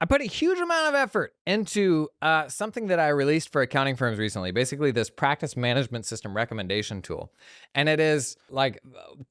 I put a huge amount of effort into something that I released for accounting firms recently, basically this practice management system recommendation tool. And it is like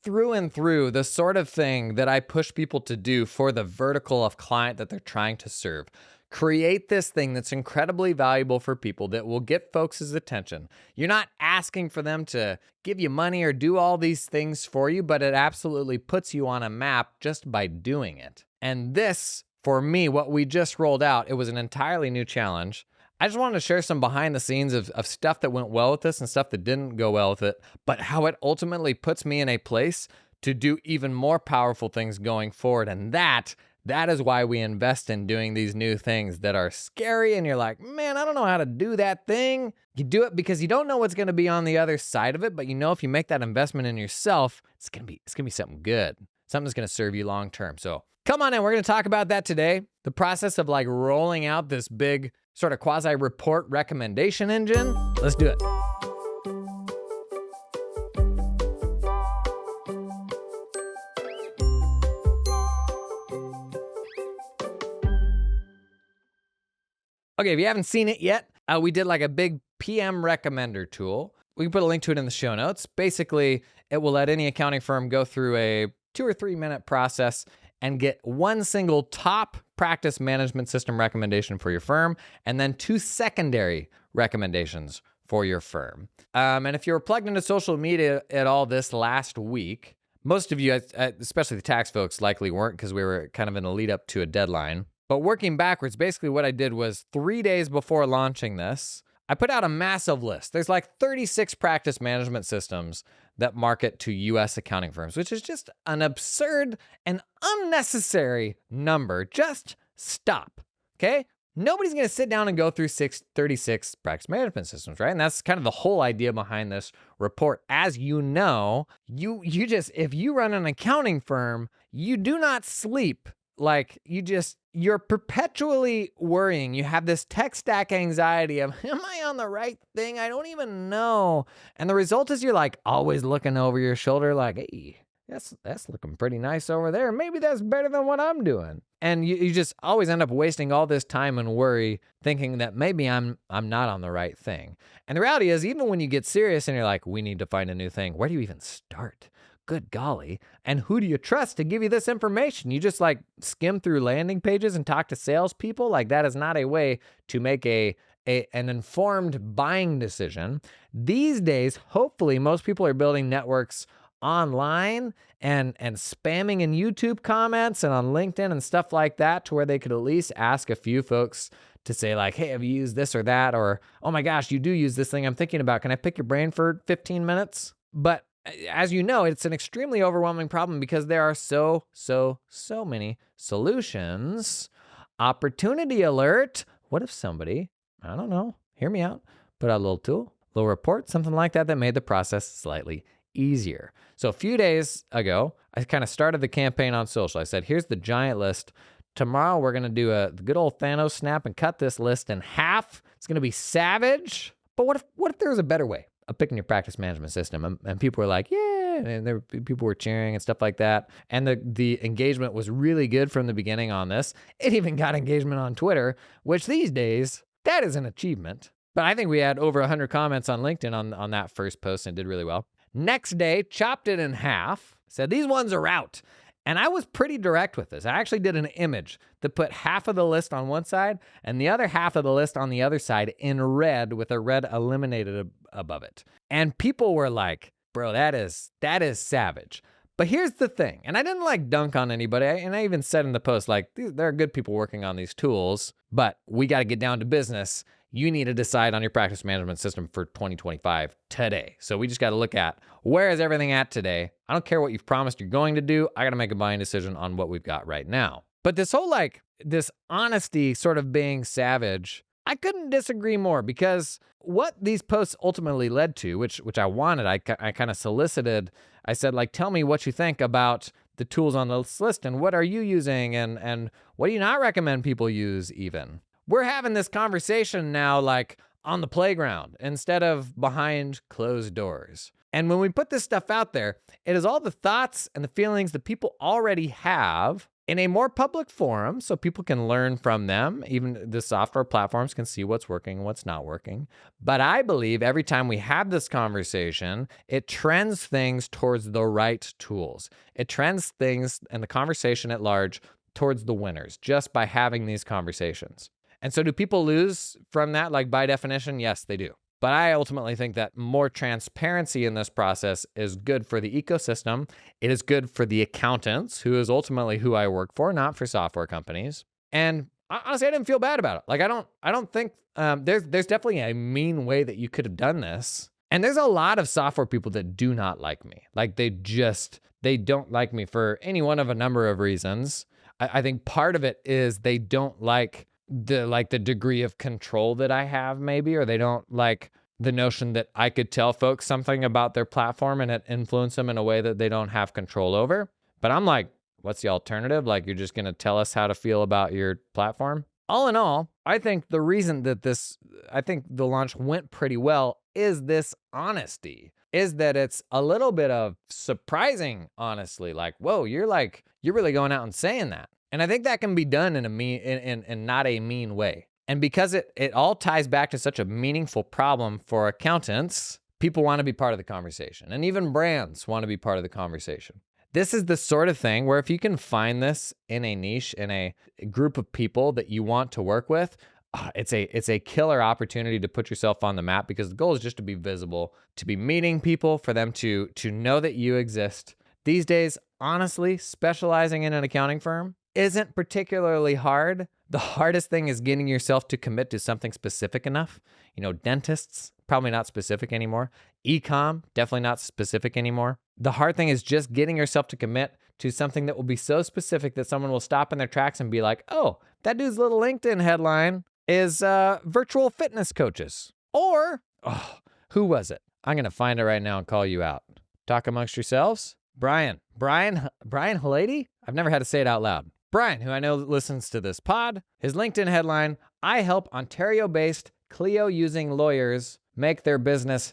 through and through the sort of thing that I push people to do for the vertical of client that they're trying to serve. Create this thing that's incredibly valuable for people that will get folks' attention. You're not asking for them to give you money or do all these things for you, but it absolutely puts you on a map just by doing it. And this, for me, what we just rolled out, it was an entirely new challenge. I just wanted to share some behind the scenes of stuff that went well with this and stuff that didn't go well with it, but how it ultimately puts me in a place to do even more powerful things going forward. And that is why we invest in doing these new things that are scary and you're like, man, I don't know how to do that thing. You do it because you don't know what's going to be on the other side of it, but you know if you make that investment in yourself, it's going to be something good. Something that's going to serve you long term. So come on in, we're going to talk about that today. The process of like rolling out this big sort of quasi-report recommendation engine. Let's do it. Okay, if you haven't seen it yet, we did like a big PM recommender tool. We can put a link to it in the show notes. Basically, it will let any accounting firm go through a 2 or 3 minute process and get one single top practice management system recommendation for your firm, and then 2 secondary recommendations for your firm. And if you were plugged into social media at all this last week, most of you, especially the tax folks, likely weren't because we were kind of in a lead up to a deadline. But working backwards, basically what I did was 3 days before launching this, I put out a massive list. There's like 36 practice management systems that market to US accounting firms, which is just an absurd and unnecessary number. Just stop, okay? Nobody's going to sit down and go through 36 practice management systems, right? And that's kind of the whole idea behind this report. As you know, you just, if you run an accounting firm, you do not sleep. Like you're perpetually worrying. You have this tech stack anxiety of, am I on the right thing? I don't even know. And the result is you're like always looking over your shoulder like, hey, that's looking pretty nice over there. Maybe that's better than what I'm doing. And you just always end up wasting all this time and worry thinking that maybe I'm not on the right thing. And the reality is, even when you get serious and you're like, we need to find a new thing, where do you even start? Good golly. And who do you trust to give you this information? You just like skim through landing pages and talk to salespeople? Like that is not a way to make an informed buying decision. These days, hopefully, most people are building networks online and spamming in YouTube comments and on LinkedIn and stuff like that to where they could at least ask a few folks to say like, hey, have you used this or that? Or, oh my gosh, you do use this thing I'm thinking about. Can I pick your brain for 15 minutes? But as you know, it's an extremely overwhelming problem because there are so many solutions. Opportunity alert. What if somebody, I don't know, hear me out, put out a little tool, little report, something like that made the process slightly easier. So a few days ago, I kind of started the campaign on social. I said, here's the giant list. Tomorrow, we're going to do a good old Thanos snap and cut this list in half. It's going to be savage. But what if there was a better way of picking your practice management system? And people were like, yeah, and people were cheering and stuff like that. And the engagement was really good from the beginning on this. It even got engagement on Twitter, which these days, that is an achievement. But I think we had over 100 comments on LinkedIn on that first post and did really well. Next day, chopped it in half, said these ones are out. And I was pretty direct with this. I actually did an image that put half of the list on one side and the other half of the list on the other side in red with a red eliminated above it. And people were like, bro, that is savage. But here's the thing, and I didn't like dunk on anybody, and I even said in the post, like, there are good people working on these tools, but we got to get down to business. You need to decide on your practice management system for 2025 today. So we just got to look at where is everything at today. I don't care what you've promised you're going to do. I got to make a buying decision on what we've got right now. But this whole this honesty sort of being savage, I couldn't disagree more because what these posts ultimately led to, which I wanted, I kind of solicited. I said, tell me what you think about the tools on this list and what are you using and what do you not recommend people use even? We're having this conversation now on the playground instead of behind closed doors. And when we put this stuff out there, it is all the thoughts and the feelings that people already have in a more public forum so people can learn from them. Even the software platforms can see what's working and what's not working. But I believe every time we have this conversation, it trends things towards the right tools. It trends things and the conversation at large towards the winners just by having these conversations. And so do people lose from that? Like by definition, yes, they do. But I ultimately think that more transparency in this process is good for the ecosystem. It is good for the accountants, who is ultimately who I work for, not for software companies. And honestly, I didn't feel bad about it. Like I don't think there's definitely a mean way that you could have done this. And there's a lot of software people that do not like me. Like they don't like me for any one of a number of reasons. I think part of it is they don't like the degree of control that I have, maybe, or they don't like the notion that I could tell folks something about their platform and it influence them in a way that they don't have control over. But I'm like, what's the alternative? Like, you're just going to tell us how to feel about your platform? All in all, I think the reason that the launch went pretty well is this honesty, is that it's a little bit of surprising, honestly, like, whoa, you're really going out and saying that. And I think that can be done in in not a mean way. And because it all ties back to such a meaningful problem for accountants, people want to be part of the conversation. And even brands want to be part of the conversation. This is the sort of thing where if you can find this in a niche, in a group of people that you want to work with, it's a killer opportunity to put yourself on the map, because the goal is just to be visible, to be meeting people, for them to know that you exist. These days, honestly, specializing in an accounting firm isn't particularly hard. The hardest thing is getting yourself to commit to something specific enough. Dentists, probably not specific anymore. E-com, definitely not specific anymore. The hard thing is just getting yourself to commit to something that will be so specific that someone will stop in their tracks and be like, oh, that dude's little LinkedIn headline is virtual fitness coaches. Or, who was it? I'm going to find it right now and call you out. Talk amongst yourselves. Brian Halady? I've never had to say it out loud. Brian, who I know listens to this pod, his LinkedIn headline, I help Ontario-based Clio using lawyers make their business ...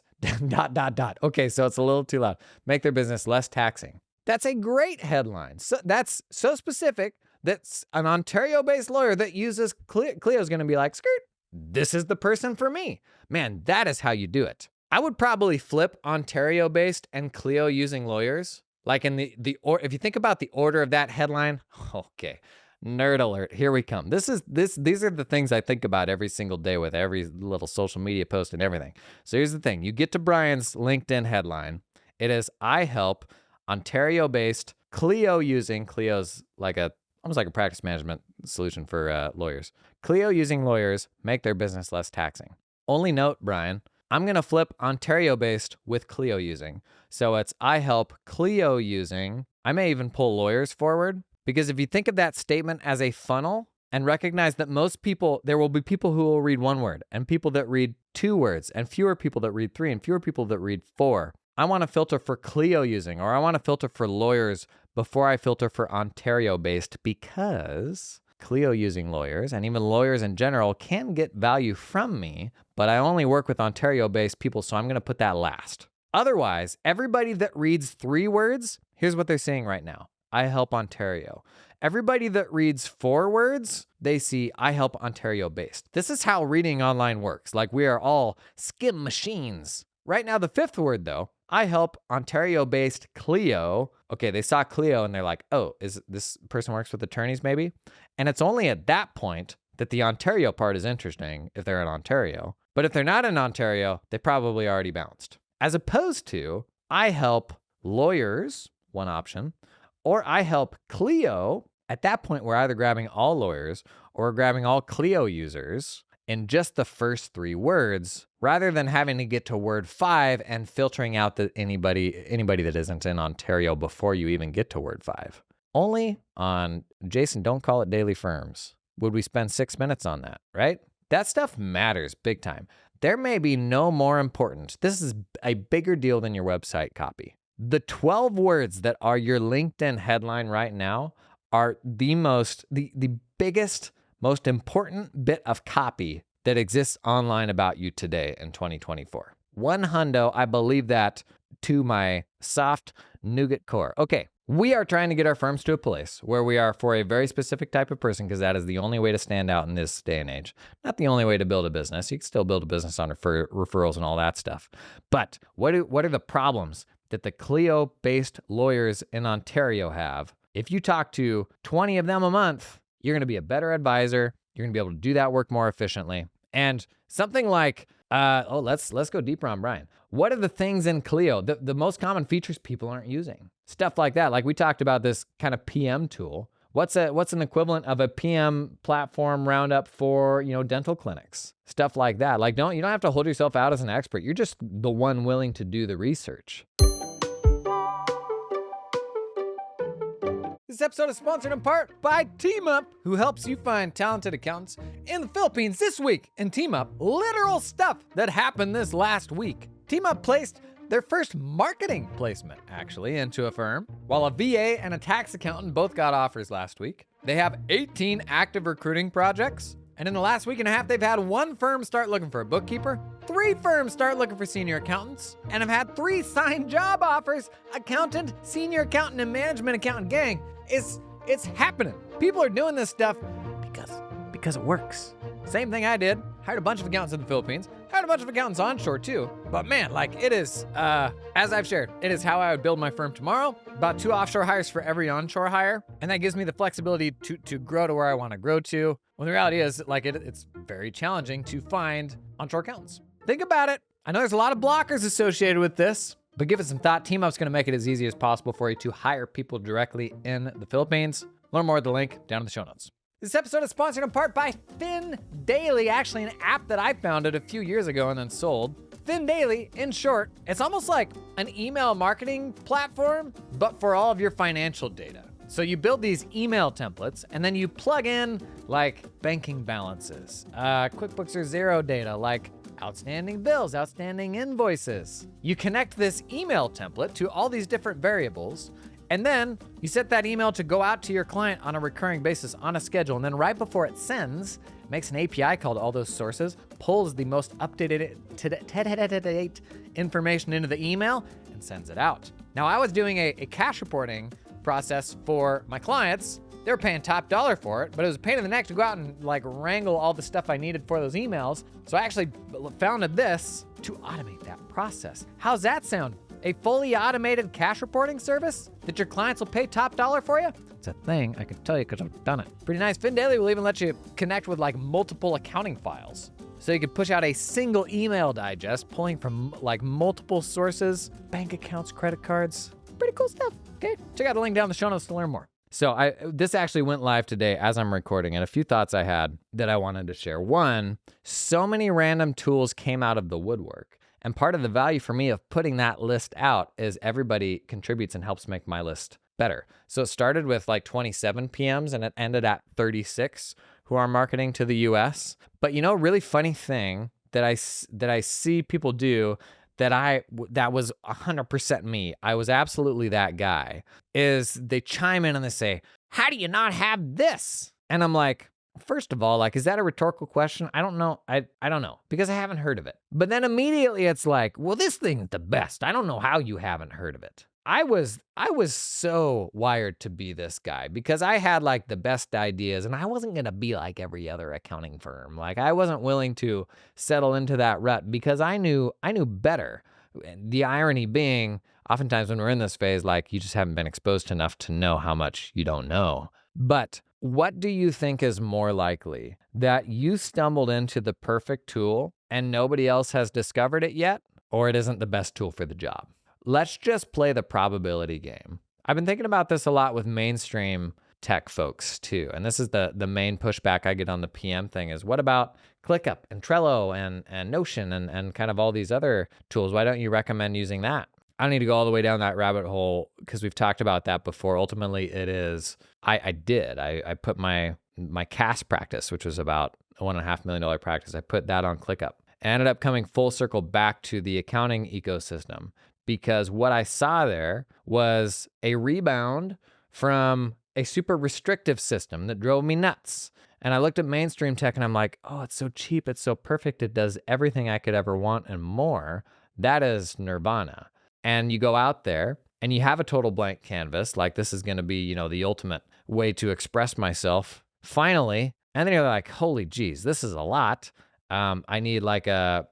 Okay, so it's a little too loud. Make their business less taxing. That's a great headline. So that's so specific that an Ontario-based lawyer that uses Clio is going to be like, skirt, this is the person for me. Man, that is how you do it. I would probably flip Ontario-based and Clio using lawyers. Like in if you think about the order of that headline, okay, nerd alert, here we come. These are the things I think about every single day with every little social media post and everything. So here's the thing. You get to Brian's LinkedIn headline. It is, I help Ontario-based Clio using, Clio's almost like a practice management solution for lawyers. Clio using lawyers make their business less taxing. Only note, Brian, I'm going to flip Ontario-based with Clio using. So it's, I help Clio using. I may even pull lawyers forward, because if you think of that statement as a funnel and recognize that most people, there will be people who will read one word and people that read two words and fewer people that read three and fewer people that read four. I want to filter for Clio using, or I want to filter for lawyers before I filter for Ontario-based, because Clio using lawyers, and even lawyers in general, can get value from me, but I only work with Ontario-based people, so I'm going to put that last. Otherwise, everybody that reads three words, here's what they're saying right now. I help Ontario. Everybody that reads four words, they see I help Ontario-based. This is how reading online works. Like, we are all skim machines. Right now, the fifth word, though, I help Ontario-based Clio. Okay, they saw Clio and they're like, oh, is this person works with attorneys maybe? And it's only at that point that the Ontario part is interesting if they're in Ontario. But if they're not in Ontario, they probably already bounced. As opposed to, I help lawyers, one option, or I help Clio. At that point, we're either grabbing all lawyers or grabbing all Clio users in just the first three words, rather than having to get to word 5 and filtering out anybody that isn't in Ontario before you even get to word 5. Only on Jason, don't call it daily firms would we spend 6 minutes on that, right? That stuff matters big time. There may be no more important. This is a bigger deal than your website copy. The 12 words that are your LinkedIn headline right now are the biggest, most important bit of copy that exists online about you today in 2024. One hundo, I believe that to my soft nougat core. Okay, We are trying to get our firms to a place where we are for a very specific type of person, because that is the only way to stand out in this day and age. Not the only way to build a business. You can still build a business on referrals and all that stuff. But what are the problems that the Clio-based lawyers in Ontario have? If you talk to 20 of them a month, you're going to be a better advisor. You're going to be able to do that work more efficiently. And something like, let's go deeper on Brian. What are the things in Clio, the most common features people aren't using? Stuff like that. Like we talked about this kind of PM tool. What's an equivalent of a PM platform roundup for, dental clinics? Stuff like that. Like you don't have to hold yourself out as an expert. You're just the one willing to do the research. This episode is sponsored in part by TeamUp, who helps you find talented accountants in the Philippines this week. And TeamUp, literal stuff that happened this last week. TeamUp placed their first marketing placement, actually, into a firm, while a VA and a tax accountant both got offers last week. They have 18 active recruiting projects. And in the last week and a half, they've had 1 firm start looking for a bookkeeper, 3 firms start looking for senior accountants, and have had 3 signed job offers. Accountant, senior accountant, and management accountant gang. It's happening. People are doing this stuff because it works. Same thing I did. Hired a bunch of accountants in the Philippines. Hired a bunch of accountants onshore too. But man, it is, as I've shared, it is how I would build my firm tomorrow. About 2 offshore hires for every onshore hire. And that gives me the flexibility to grow to where I want to grow to. When the reality is, it's very challenging to find onshore accountants. Think about it. I know there's a lot of blockers associated with this, but give it some thought. TeamUp's going to make it as easy as possible for you to hire people directly in the Philippines. Learn more at the link down in the show notes. This episode is sponsored in part by FinDaily, actually an app that I founded a few years ago and then sold. FinDaily, in short, it's almost like an email marketing platform, but for all of your financial data. So you build these email templates, and then you plug in banking balances, QuickBooks or Xero data, outstanding bills, outstanding invoices. You connect this email template to all these different variables, and then you set that email to go out to your client on a recurring basis on a schedule. And then right before it sends, makes an API call to all those sources, pulls the most updated information into the email, and sends it out. Now, I was doing a cash reporting process for my clients. They were paying top dollar for it, but it was a pain in the neck to go out and wrangle all the stuff I needed for those emails. So I actually founded this to automate that process. How's that sound? A fully automated cash reporting service that your clients will pay top dollar for you? It's a thing, I can tell you because I've done it. Pretty nice. FinDaily will even let you connect with multiple accounting files. So you can push out a single email digest, pulling from multiple sources, bank accounts, credit cards. Pretty cool stuff, okay? Check out the link down in the show notes to learn more. So this actually went live today as I'm recording, and a few thoughts I had that I wanted to share. One, so many random tools came out of the woodwork. And part of the value for me of putting that list out is everybody contributes and helps make my list better. So it started with 27 PMs and it ended at 36 who are marketing to the US. But really funny thing that I see people do that was 100% me. I was absolutely that guy. Is they chime in and they say, "How do you not have this?" And I'm like, first of all, is that a rhetorical question? I don't know. I don't know because I haven't heard of it. But then immediately it's well, this thing's the best. I don't know how you haven't heard of it. I was so wired to be this guy because I had the best ideas and I wasn't going to be like every other accounting firm. I wasn't willing to settle into that rut because I knew better. The irony being, oftentimes when we're in this phase, you just haven't been exposed enough to know how much you don't know. But what do you think is more likely? That you stumbled into the perfect tool and nobody else has discovered it yet, or it isn't the best tool for the job? Let's just play the probability game. I've been thinking about this a lot with mainstream tech folks too. And this is the main pushback I get on the PM thing is, what about ClickUp and Trello and Notion and kind of all these other tools? Why don't you recommend using that? I don't need to go all the way down that rabbit hole because we've talked about that before. Ultimately, it is, I put my CAS practice, which was about a $1.5 million practice, I put that on ClickUp. I ended up coming full circle back to the accounting ecosystem because what I saw there was a rebound from a super restrictive system that drove me nuts. And I looked at mainstream tech and I'm like, oh, it's so cheap, it's so perfect, it does everything I could ever want and more. That is nirvana. And you go out there and you have a total blank canvas, like this is going to be, the ultimate way to express myself, finally, and then you're like, holy geez, this is a lot. I need like a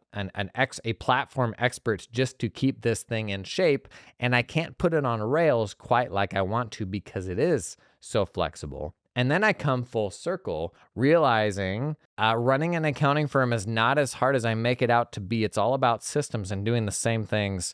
platform expert just to keep this thing in shape, and I can't put it on rails quite like I want to because it is so flexible. And then I come full circle, realizing running an accounting firm is not as hard as I make it out to be. It's all about systems and doing the same things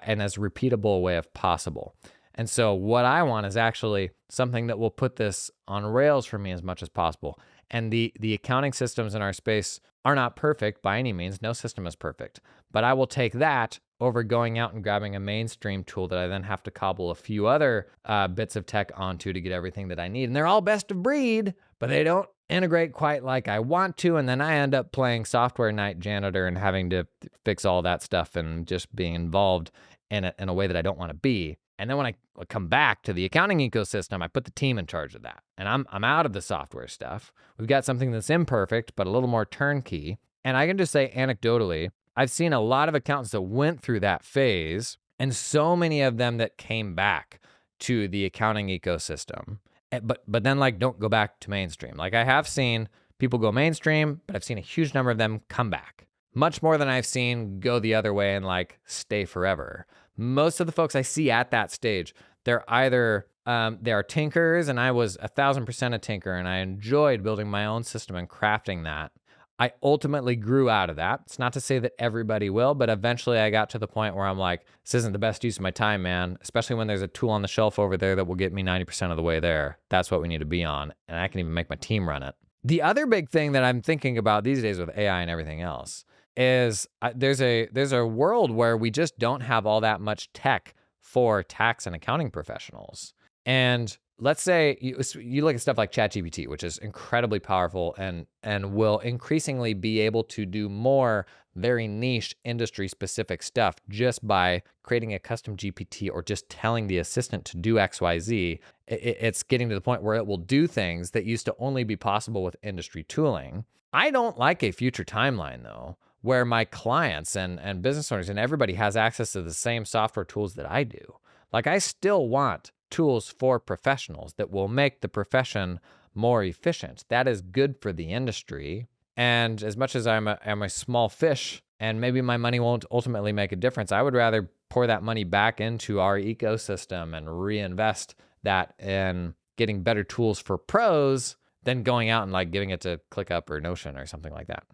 in as repeatable a way as possible. And so what I want is actually something that will put this on rails for me as much as possible. And the accounting systems in our space are not perfect by any means. No system is perfect. But I will take that over going out and grabbing a mainstream tool that I then have to cobble a few other bits of tech onto to get everything that I need. And they're all best of breed, but they don't integrate quite like I want to. And then I end up playing software night janitor and having to fix all that stuff and just being involved in it in a way that I don't want to be. And then when I come back to the accounting ecosystem, I put the team in charge of that. And I'm out of the software stuff. We've got something that's imperfect, but a little more turnkey. And I can just say anecdotally, I've seen a lot of accountants that went through that phase, and so many of them that came back to the accounting ecosystem. But then don't go back to mainstream. Like I have seen people go mainstream, but I've seen a huge number of them come back. Much more than I've seen go the other way and stay forever. Most of the folks I see at that stage, they're either they are tinkers, and I was 1,000% a tinker, and I enjoyed building my own system and crafting that. I ultimately grew out of that. It's not to say that everybody will, but eventually I got to the point where I'm like, this isn't the best use of my time, man, especially when there's a tool on the shelf over there that will get me 90% of the way there. That's what we need to be on, and I can even make my team run it. The other big thing that I'm thinking about these days with AI and everything else is there's a world where we just don't have all that much tech for tax and accounting professionals. And let's say you look at stuff like ChatGPT, which is incredibly powerful and will increasingly be able to do more very niche industry-specific stuff just by creating a custom GPT or just telling the assistant to do XYZ. It's getting to the point where it will do things that used to only be possible with industry tooling. I don't like a future timeline, though, where my clients and business owners and everybody has access to the same software tools that I do. I still want tools for professionals that will make the profession more efficient. That is good for the industry. And as much as I'm a small fish and maybe my money won't ultimately make a difference, I would rather pour that money back into our ecosystem and reinvest that in getting better tools for pros than going out and giving it to ClickUp or Notion or something like that.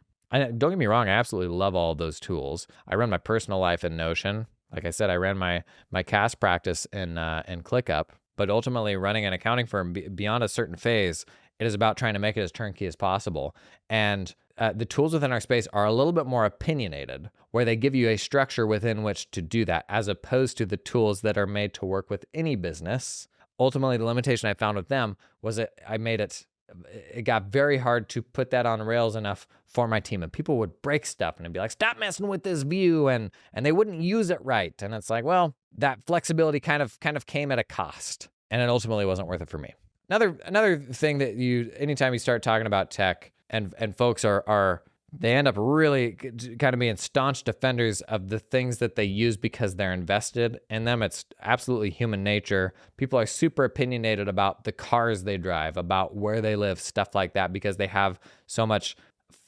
Don't get me wrong, I absolutely love all of those tools. I run my personal life in Notion. Like I said, I ran my CAS practice in ClickUp, but ultimately running an accounting firm beyond a certain phase, it is about trying to make it as turnkey as possible. And the tools within our space are a little bit more opinionated, where they give you a structure within which to do that, as opposed to the tools that are made to work with any business. Ultimately, the limitation I found with them was that it got very hard to put that on rails enough for my team, and people would break stuff and it'd be like, stop messing with this view, and they wouldn't use it right. And it's like, well, that flexibility kind of came at a cost, and it ultimately wasn't worth it for me. Another thing that anytime you start talking about tech and folks they end up really kind of being staunch defenders of the things that they use because they're invested in them. It's absolutely human nature. People are super opinionated about the cars they drive, about where they live, stuff like that, because they have so much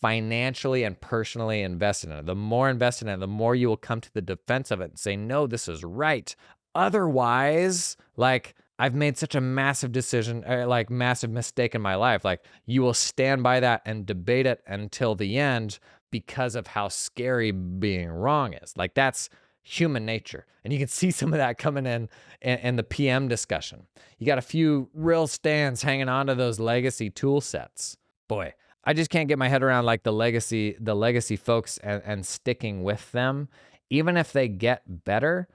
financially and personally invested in it. The more invested in it, the more you will come to the defense of it and say, no, this is right. Otherwise, I've made such a massive decision, massive mistake in my life. You will stand by that and debate it until the end because of how scary being wrong is. That's human nature. And you can see some of that coming in the PM discussion. You got a few real stands hanging on to those legacy tool sets. Boy, I just can't get my head around the legacy folks and sticking with them, even if they get better.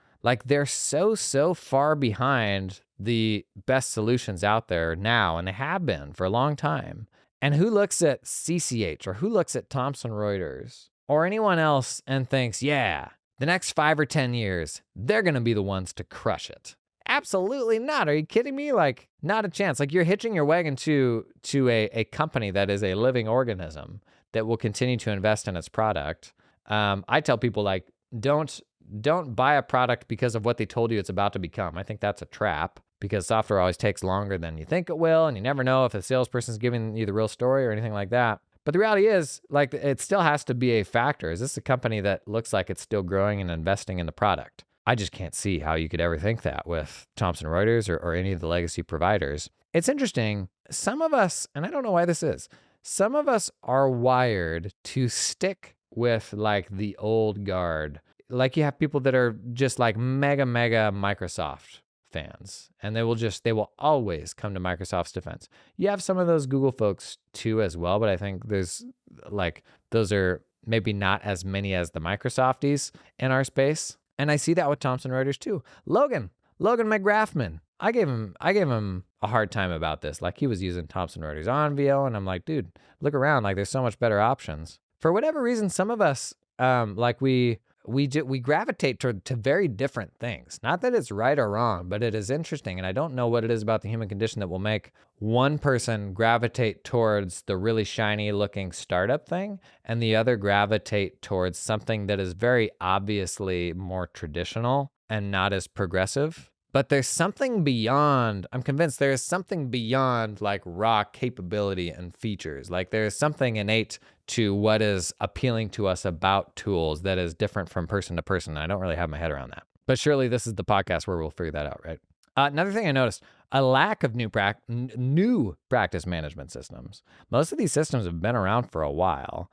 They're so far behind the best solutions out there now, and they have been for a long time. And who looks at CCH or who looks at Thomson Reuters or anyone else and thinks, yeah, the next 5 or 10 years, they're going to be the ones to crush it? Absolutely not. Are you kidding me? Not a chance. You're hitching your wagon to a company that is a living organism that will continue to invest in its product. I tell people, don't don't buy a product because of what they told you it's about to become. I think that's a trap because software always takes longer than you think it will, and you never know if a salesperson's giving you the real story or anything like that. But the reality is, like, it still has to be a factor. Is this a company that looks like it's still growing and investing in the product? I just can't see how you could ever think that with Thomson Reuters or any of the legacy providers. It's interesting. Some of us, and I don't know why this is, some of us are wired to stick with like the old guard. Like you have people that are just like mega Microsoft fans, and they will always come to Microsoft's defense. You have some of those Google folks too as well, but I think there's like, those are maybe not as many as the Microsofties in our space. And I see that with Thomson Reuters too. Logan McGrathman. I gave him a hard time about this. Like, he was using Thomson Reuters on VO, and I'm like, dude, look around. Like, there's so much better options. For whatever reason, some of us, like we gravitate to very different things. Not that it's right or wrong, but it is interesting. And I don't know what it is about the human condition that will make one person gravitate towards the really shiny looking startup thing and the other gravitate towards something that is very obviously more traditional and not as progressive. But there's something beyond, I'm convinced there is something beyond like raw capability and features. Like, there's something innate to what is appealing to us about tools that is different from person to person. I don't really have my head around that. But surely this is the podcast where we'll figure that out, right? Another thing I noticed, a lack of new practice management systems. Most of these systems have been around for a while.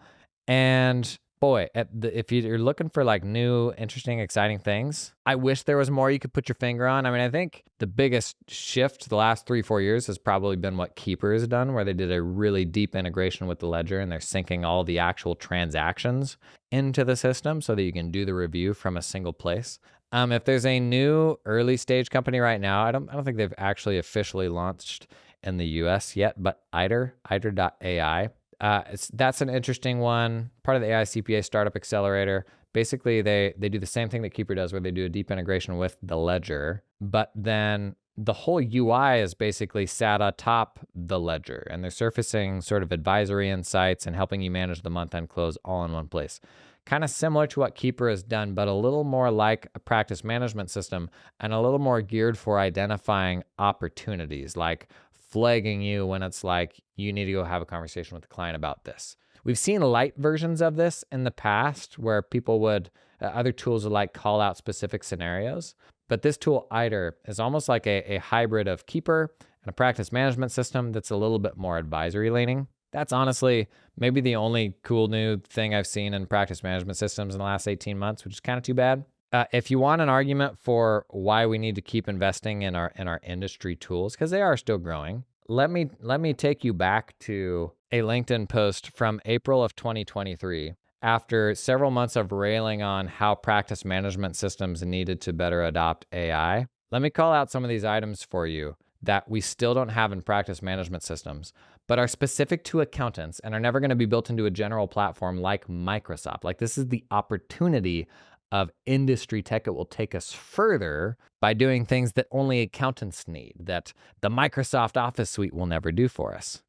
And boy, if you're looking for like new, interesting, exciting things, I wish there was more you could put your finger on. I mean, I think the biggest shift the last 3-4 years has probably been what Keeper has done, where they did a really deep integration with the ledger and they're syncing all the actual transactions into the system so that you can do the review from a single place. If there's a new early stage company right now, I don't think they've actually officially launched in the US yet, but Eider.ai. That's an interesting one, part of the AI CPA Startup Accelerator. Basically, they do the same thing that Keeper does, where they do a deep integration with the ledger, but then the whole UI is basically sat atop the ledger, and they're surfacing sort of advisory insights and helping you manage the month-end close all in one place. Kind of similar to what Keeper has done, but a little more like a practice management system and a little more geared for identifying opportunities, like flagging you when it's like, you need to go have a conversation with the client about this. We've seen light versions of this in the past where people would, other tools would like call out specific scenarios. But this tool, Eider, is almost like a hybrid of Keeper and a practice management system that's a little bit more advisory leaning. That's honestly maybe the only cool new thing I've seen in practice management systems in the last 18 months, which is kind of too bad. If you want an argument for why we need to keep investing in our industry tools, because they are still growing, let me take you back to a LinkedIn post from April of 2023. After several months of railing on how practice management systems needed to better adopt AI, let me call out some of these items for you that we still don't have in practice management systems, but are specific to accountants and are never going to be built into a general platform like Microsoft. Like, this is the opportunity of industry tech. It will take us further by doing things that only accountants need, that the Microsoft Office suite will never do for us.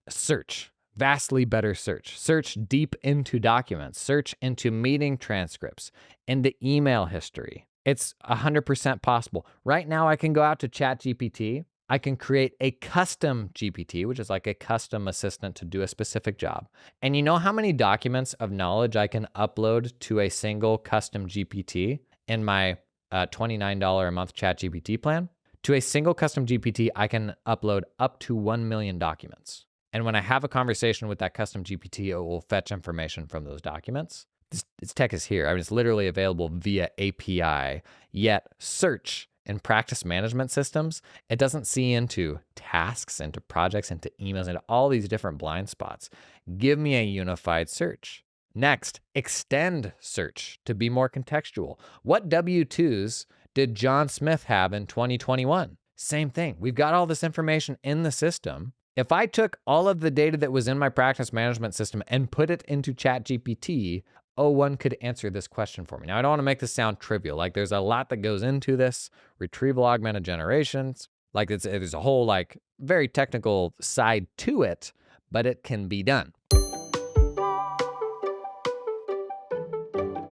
Search. Vastly better search. Search deep into documents. Search into meeting transcripts, into email history. It's 100% possible. Right now, I can go out to ChatGPT. I can create a custom GPT, which is like a custom assistant to do a specific job. And you know how many documents of knowledge I can upload to a single custom GPT in my $29 a month ChatGPT plan? To a single custom GPT, I can upload up to 1 million documents. And when I have a conversation with that custom GPT, it will fetch information from those documents. This tech is here. I mean, it's literally available via API, yet search in practice management systems, it doesn't see into tasks, into projects, into emails, into all these different blind spots. Give me a unified search. Next, extend search to be more contextual. What W-2s did John Smith have in 2021? Same thing. We've got all this information in the system. If I took all of the data that was in my practice management system and put it into ChatGPT, one could answer this question for me. Now, I don't want to make this sound trivial. Like, there's a lot that goes into this. Retrieval augmented generations. Like, there's a whole, like, very technical side to it, but it can be done.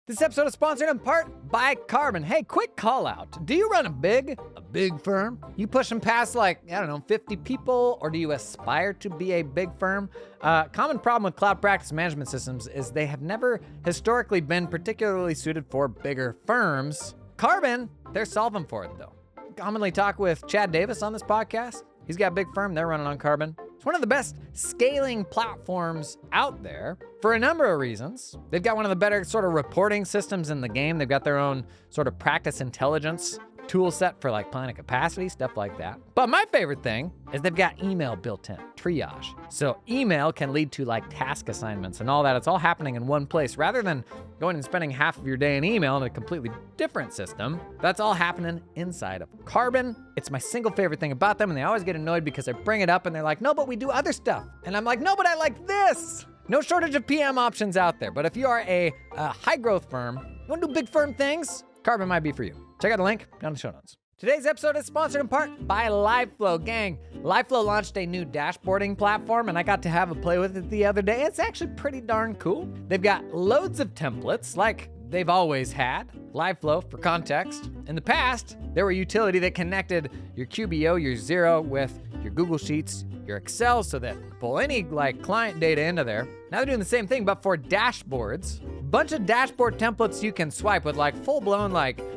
This episode is sponsored in part by Carbon. Hey, quick call out. Do you run a big firm? You pushing past 50 people, or do you aspire to be a big firm? Common problem with cloud practice management systems is they have never historically been particularly suited for bigger firms. Carbon, they're solving for it though. Commonly talk with Chad Davis on this podcast. He's got a big firm, they're running on Carbon. It's one of the best scaling platforms out there for a number of reasons. They've got one of the better sort of reporting systems in the game. They've got their own sort of practice intelligence tool set for plan of capacity, stuff like that. But my favorite thing is they've got email built in, triage. So email can lead to task assignments and all that. It's all happening in one place rather than going and spending half of your day in email in a completely different system. That's all happening inside of Carbon. It's my single favorite thing about them, and they always get annoyed because I bring it up and they're like, no, but we do other stuff. And I'm like, no, but I like this. No shortage of PM options out there. But if you are a high growth firm, you want to do big firm things, Carbon might be for you. Check out the link down in the show notes. Today's episode is sponsored in part by LiveFlow. Gang, LiveFlow launched a new dashboarding platform, and I got to have a play with it the other day. It's actually pretty darn cool. They've got loads of templates like they've always had. LiveFlow, for context, in the past, there were utility that connected your QBO, your Zero, with your Google Sheets, your Excel, so that you could pull any client data into there. Now they're doing the same thing, but for dashboards. Bunch of dashboard templates you can swipe with full-blown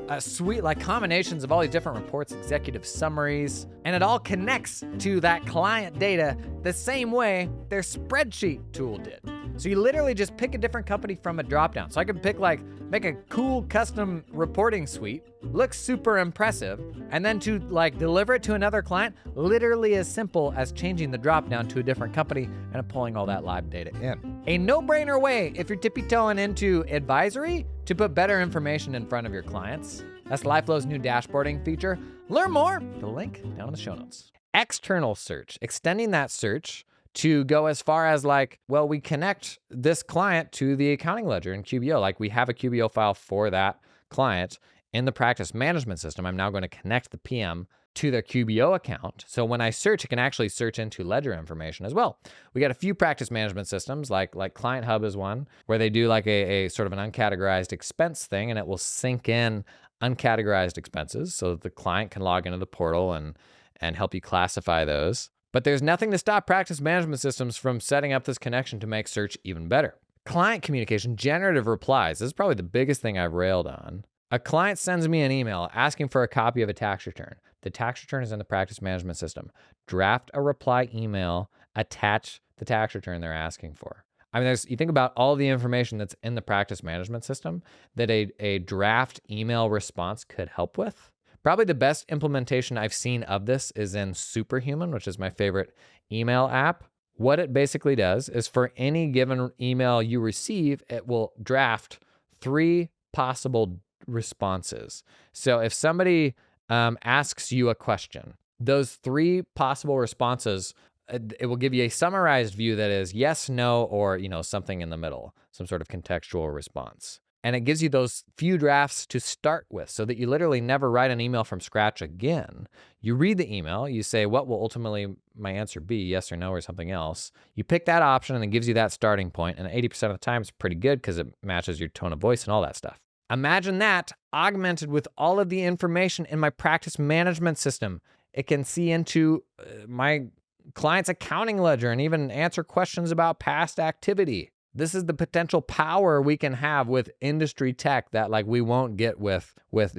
a suite combinations of all these different reports, executive summaries, and it all connects to that client data the same way their spreadsheet tool did. So you literally just pick a different company from a dropdown. So I could pick make a cool custom reporting suite, looks super impressive, and then to deliver it to another client, literally as simple as changing the dropdown to a different company and pulling all that live data in. A no-brainer way if you're tippy-toeing into advisory to put better information in front of your clients. That's LiveFlow's new dashboarding feature. Learn more, the link down in the show notes. External search, extending that search to go as far as we connect this client to the accounting ledger in QBO. We have a QBO file for that client in the practice management system. I'm now going to connect the PM to their QBO account. So when I search, it can actually search into ledger information as well. We got a few practice management systems, like Client Hub is one, where they do a sort of an uncategorized expense thing, and it will sync in uncategorized expenses so that the client can log into the portal and help you classify those. But there's nothing to stop practice management systems from setting up this connection to make search even better. Client communication, generative replies. This is probably the biggest thing I've railed on. A client sends me an email asking for a copy of a tax return. The tax return is in the practice management system. Draft a reply email, attach the tax return they're asking for. I mean, you think about all the information that's in the practice management system that a draft email response could help with. Probably the best implementation I've seen of this is in Superhuman, which is my favorite email app. What it basically does is for any given email you receive, it will draft 3 possible responses. So if somebody asks you a question, those 3 possible responses, it will give you a summarized view that is yes, no, or something in the middle, some sort of contextual response. And it gives you those few drafts to start with so that you literally never write an email from scratch again. You read the email, you say, what will ultimately my answer be, yes or no, or something else? You pick that option and it gives you that starting point. And 80% of the time it's pretty good because it matches your tone of voice and all that stuff. Imagine that augmented with all of the information in my practice management system. It can see into my client's accounting ledger and even answer questions about past activity. This is the potential power we can have with industry tech that we won't get with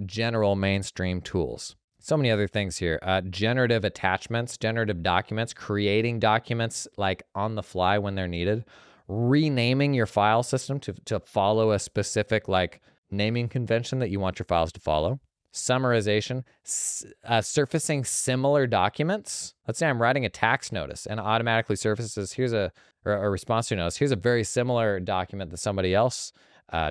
general mainstream tools. So many other things here. Generative attachments, generative documents, creating documents on the fly when they're needed, renaming your file system to follow a specific naming convention that you want your files to follow. Summarization, surfacing similar documents. Let's say I'm writing a tax notice and it automatically surfaces, here's a response to notice. Here's a very similar document that somebody else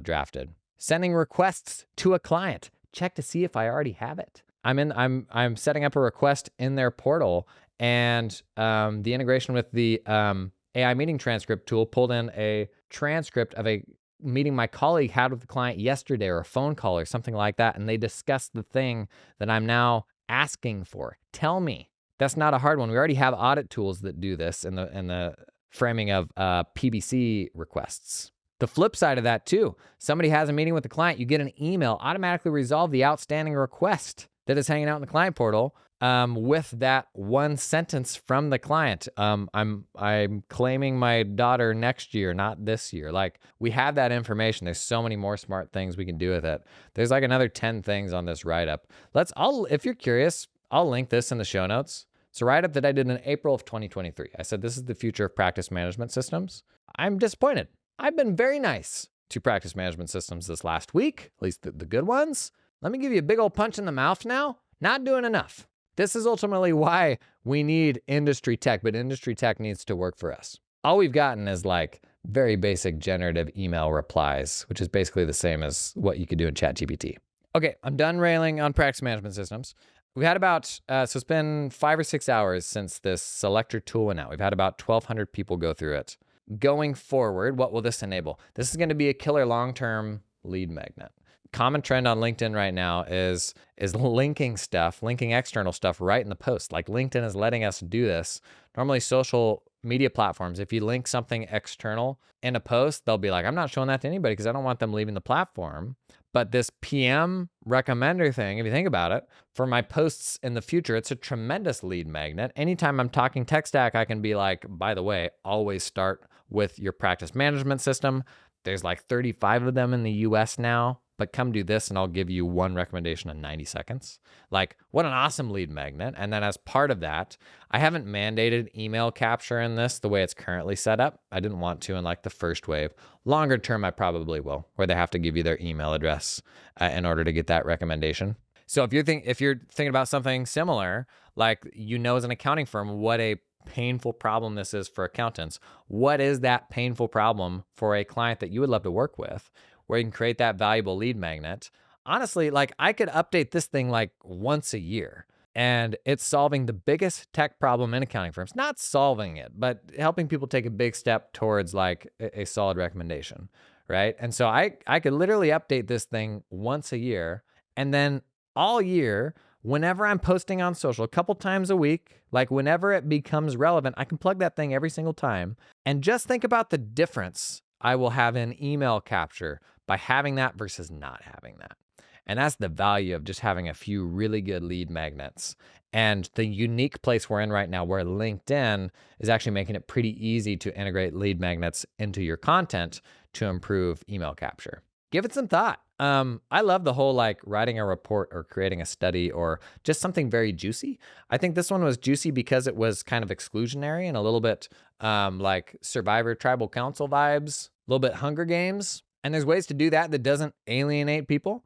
drafted. Sending requests to a client. Check to see if I already have it. I'm setting up a request in their portal, and the integration with the AI meeting transcript tool pulled in a transcript of a meeting my colleague had with the client yesterday, or a phone call or something like that, and they discussed the thing that I'm now asking for. Tell me. That's not a hard one. We already have audit tools that do this in the framing of PBC requests. The flip side of that too, somebody has a meeting with the client, you get an email, automatically resolve the outstanding request that is hanging out in the client portal with that one sentence from the client. I'm claiming my daughter next year, not this year. Like, we have that information. There's so many more smart things we can do with it. There's like another 10 things on this write-up. If you're curious, I'll link this in the show notes. It's a write-up that I did in April of 2023. I said, this is the future of practice management systems. I'm disappointed. I've been very nice to practice management systems this last week, at least the good ones. Let me give you a big old punch in the mouth now. Not doing enough. This is ultimately why we need industry tech, but industry tech needs to work for us. All we've gotten is like very basic generative email replies, which is basically the same as what you could do in ChatGPT. Okay, I'm done railing on practice management systems. We've had about, so it's been 5 or 6 hours since this selector tool went out. We've had about 1,200 people go through it. Going forward, what will this enable? This is going to be a killer long-term lead magnet. Common trend on LinkedIn right now is linking external stuff right in the post. Like, LinkedIn is letting us do this. Normally social media platforms, if you link something external in a post, they'll be like, I'm not showing that to anybody because I don't want them leaving the platform. But this PM recommender thing, if you think about it, for my posts in the future, it's a tremendous lead magnet. Anytime I'm talking tech stack, I can be like, by the way, always start with your practice management system. There's like 35 of them in the US now, but come do this and I'll give you one recommendation in 90 seconds. Like, what an awesome lead magnet. And then as part of that, I haven't mandated email capture in this the way it's currently set up. I didn't want to in like the first wave. Longer term, I probably will, where they have to give you their email address in order to get that recommendation. So if you're thinking about something similar, like, as an accounting firm, what a painful problem this is for accountants. What is that painful problem for a client that you would love to work with, where you can create that valuable lead magnet? Honestly, like, I could update this thing like once a year, and it's solving the biggest tech problem in accounting firms. Not solving it, but helping people take a big step towards like a solid recommendation, right? And so I could literally update this thing once a year, and then all year, whenever I'm posting on social, a couple times a week, like whenever it becomes relevant, I can plug that thing every single time. And just think about the difference I will have in email capture by having that versus not having that. And that's the value of just having a few really good lead magnets. And the unique place we're in right now, where LinkedIn is actually making it pretty easy to integrate lead magnets into your content to improve email capture. Give it some thought. I love the whole like writing a report or creating a study or just something very juicy. I think this one was juicy because it was kind of exclusionary and a little bit like Survivor Tribal Council vibes, a little bit Hunger Games. And there's ways to do that doesn't alienate people,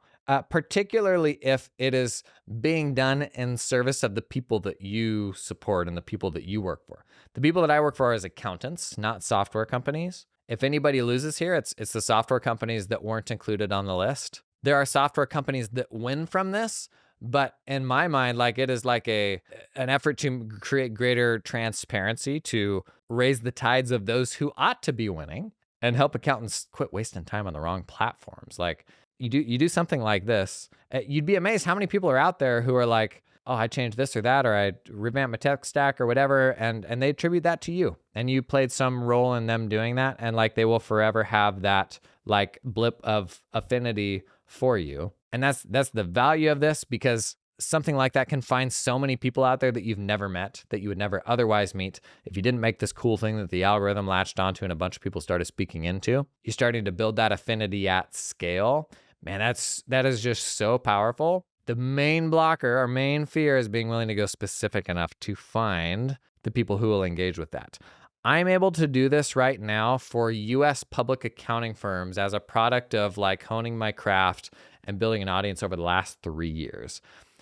particularly if it is being done in service of the people that you support and the people that you work for. The people that I work for are accountants, not software companies. If anybody loses here, it's the software companies that weren't included on the list. There are software companies that win from this, but in my mind, like, it is like an effort to create greater transparency, to raise the tides of those who ought to be winning and help accountants quit wasting time on the wrong platforms. Like, you do something like this, you'd be amazed how many people are out there who are like, oh, I changed this or that, or I revamped my tech stack or whatever, and they attribute that to you. And you played some role in them doing that, and like, they will forever have that like blip of affinity for you. And that's the value of this, because something like that can find so many people out there that you've never met, that you would never otherwise meet if you didn't make this cool thing that the algorithm latched onto and a bunch of people started speaking into. You're starting to build that affinity at scale. Man, that is just so powerful. The main blocker, our main fear, is being willing to go specific enough to find the people who will engage with that. I'm able to do this right now for US public accounting firms as a product of like honing my craft and building an audience over the last 3 years.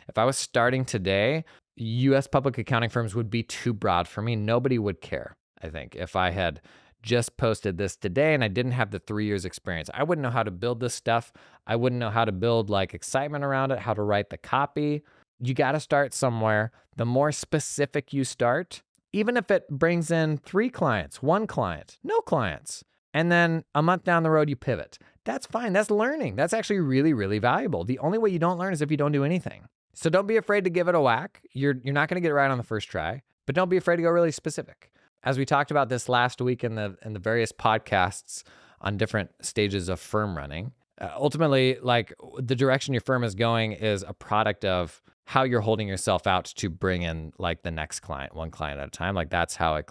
If I was starting today, US public accounting firms would be too broad for me. Nobody would care, I think, if I had just posted this today and I didn't have the 3 years experience. I wouldn't know how to build this stuff. I wouldn't know how to build like excitement around it, how to write the copy. You got to start somewhere. The more specific you start, even if it brings in 3 clients, 1 client, no clients, and then a month down the road you pivot, that's fine. That's learning. That's actually really, really valuable. The only way you don't learn is if you don't do anything. So don't be afraid to give it a whack. You're not going to get it right on the first try, but don't be afraid to go really specific. As we talked about this last week in the various podcasts on different stages of firm running. Ultimately, like the direction your firm is going is a product of how you're holding yourself out to bring in like the next client, one client at a time. Like that's how a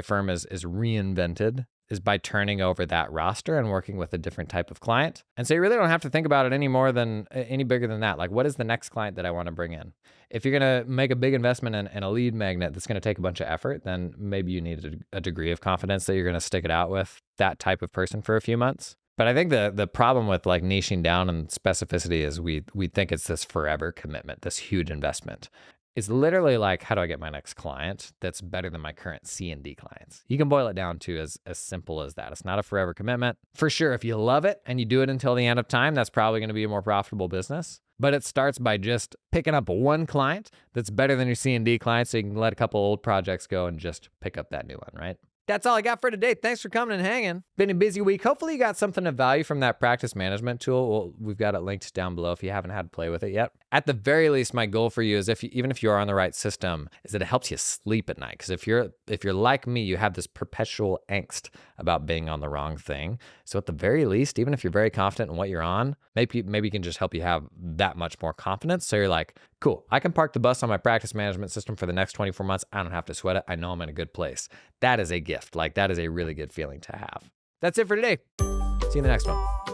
firm is reinvented, is by turning over that roster and working with a different type of client. And so you really don't have to think about it any bigger than that. Like, what is the next client that I want to bring in? If you're going to make a big investment in a lead magnet that's going to take a bunch of effort, then maybe you need a degree of confidence that you're going to stick it out with that type of person for a few months. But I think the problem with like niching down and specificity is we think it's this forever commitment, this huge investment. It's literally like, how do I get my next client that's better than my current C and D clients? You can boil it down to as simple as that. It's not a forever commitment. For sure, if you love it and you do it until the end of time, that's probably going to be a more profitable business. But it starts by just picking up one client that's better than your C and D clients, so you can let a couple old projects go and just pick up that new one, right? That's all I got for today. Thanks for coming and hanging. Been a busy week. Hopefully you got something of value from that practice management tool. Well, we've got it linked down below if you haven't had to play with it yet. At the very least, my goal for you is even if you are on the right system, is that it helps you sleep at night. Because if you're like me, you have this perpetual angst about being on the wrong thing. So at the very least, even if you're very confident in what you're on, maybe it can just help you have that much more confidence. So you're like, cool, I can park the bus on my practice management system for the next 24 months. I don't have to sweat it. I know I'm in a good place. That is a gift. Like that is a really good feeling to have. That's it for today. See you in the next one.